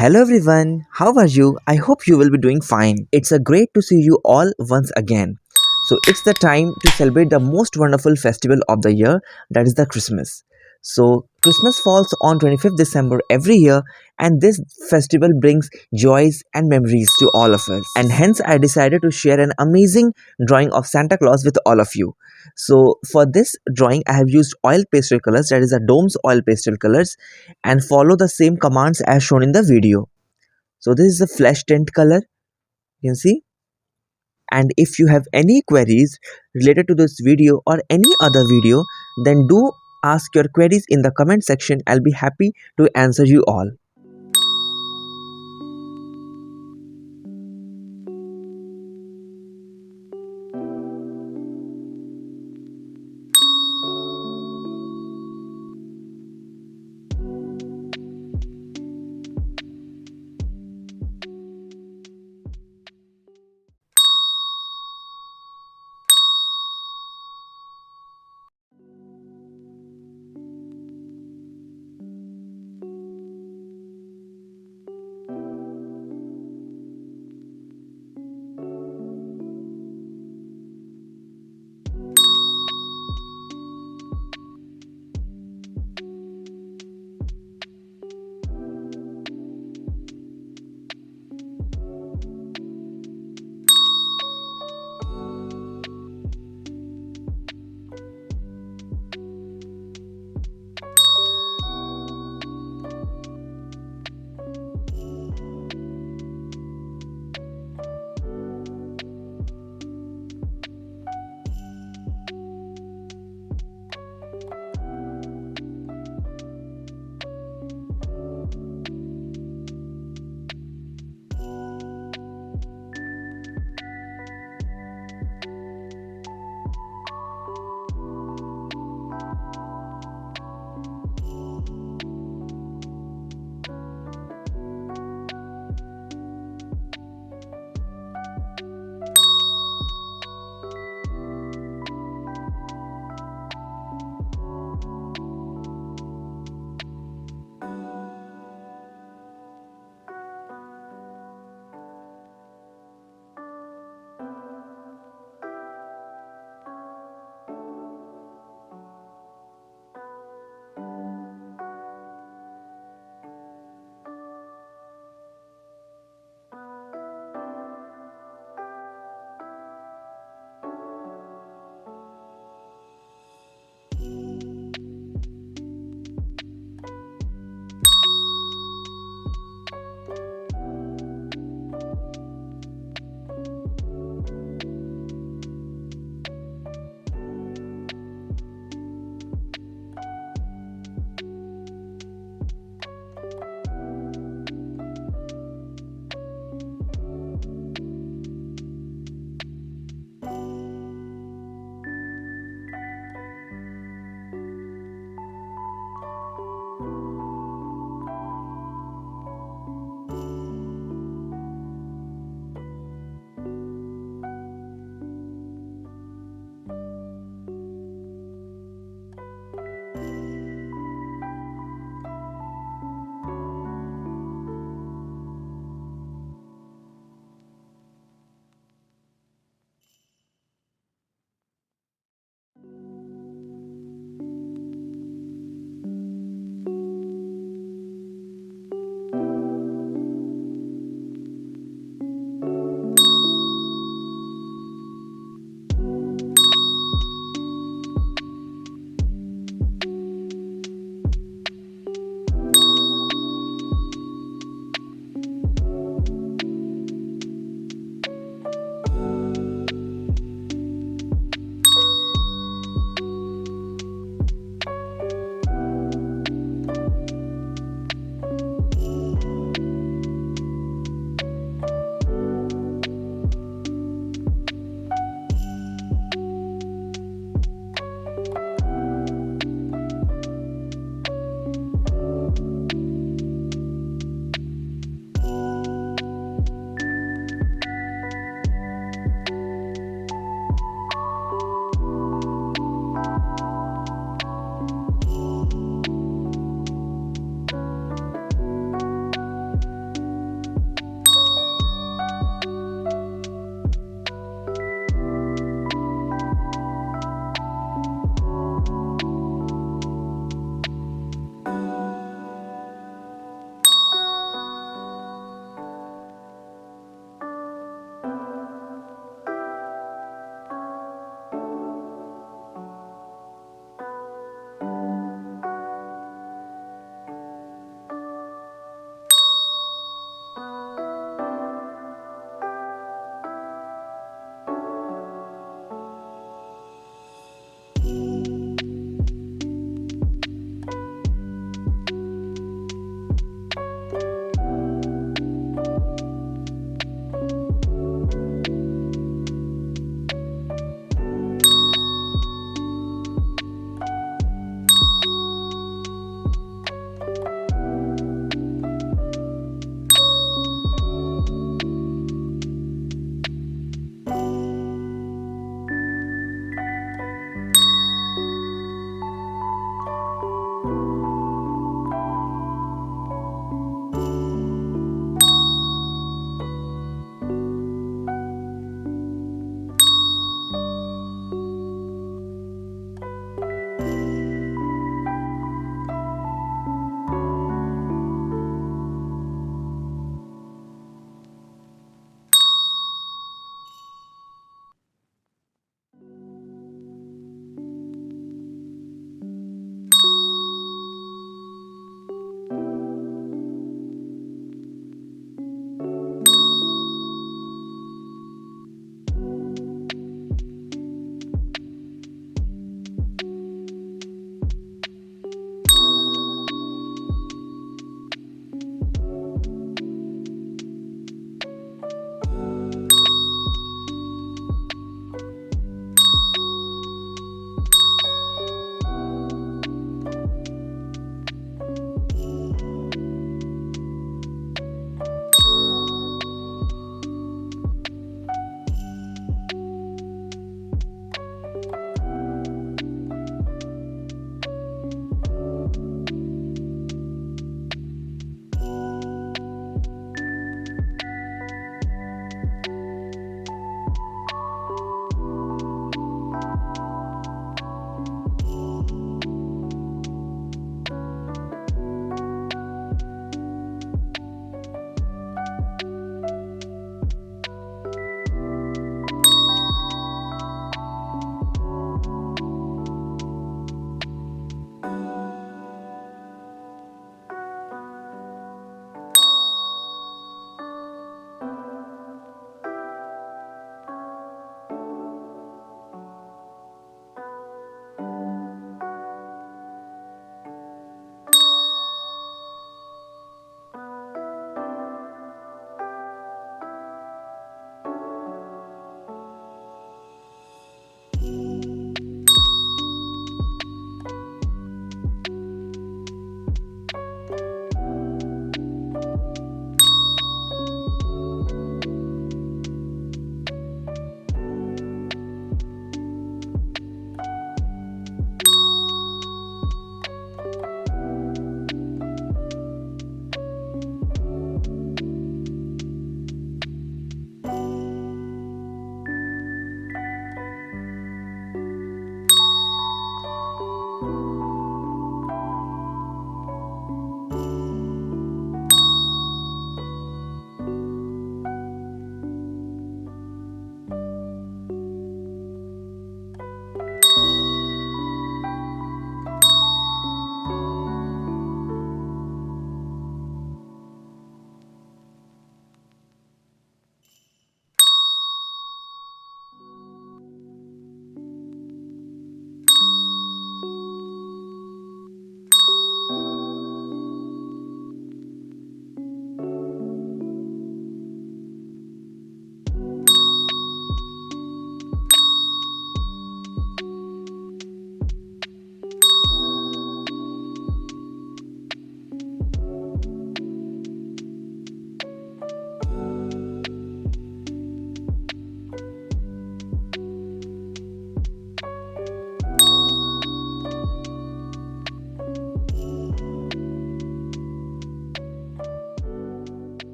Hello everyone, how are you? I hope you will be doing fine. It's a great to see you all once again. So it's the time to celebrate the most wonderful festival of the year, that is the Christmas. So Christmas falls on 25th December every year, and this festival brings joys and memories to all of us. And hence I decided to share an amazing drawing of Santa Claus with all of you. So for this drawing I have used oil pastel colors, that is a dome's oil pastel colors, and follow the same commands as shown in the video. So this is the flesh tint color, you can see. And if you have any queries related to this video or any other video, then do ask your queries in the comment section. I'll be happy to answer you all.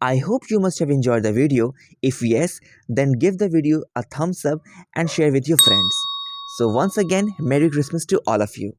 I hope you must have enjoyed the video. If yes, then give the video a thumbs up and share with your friends. So once again, Merry Christmas to all of you.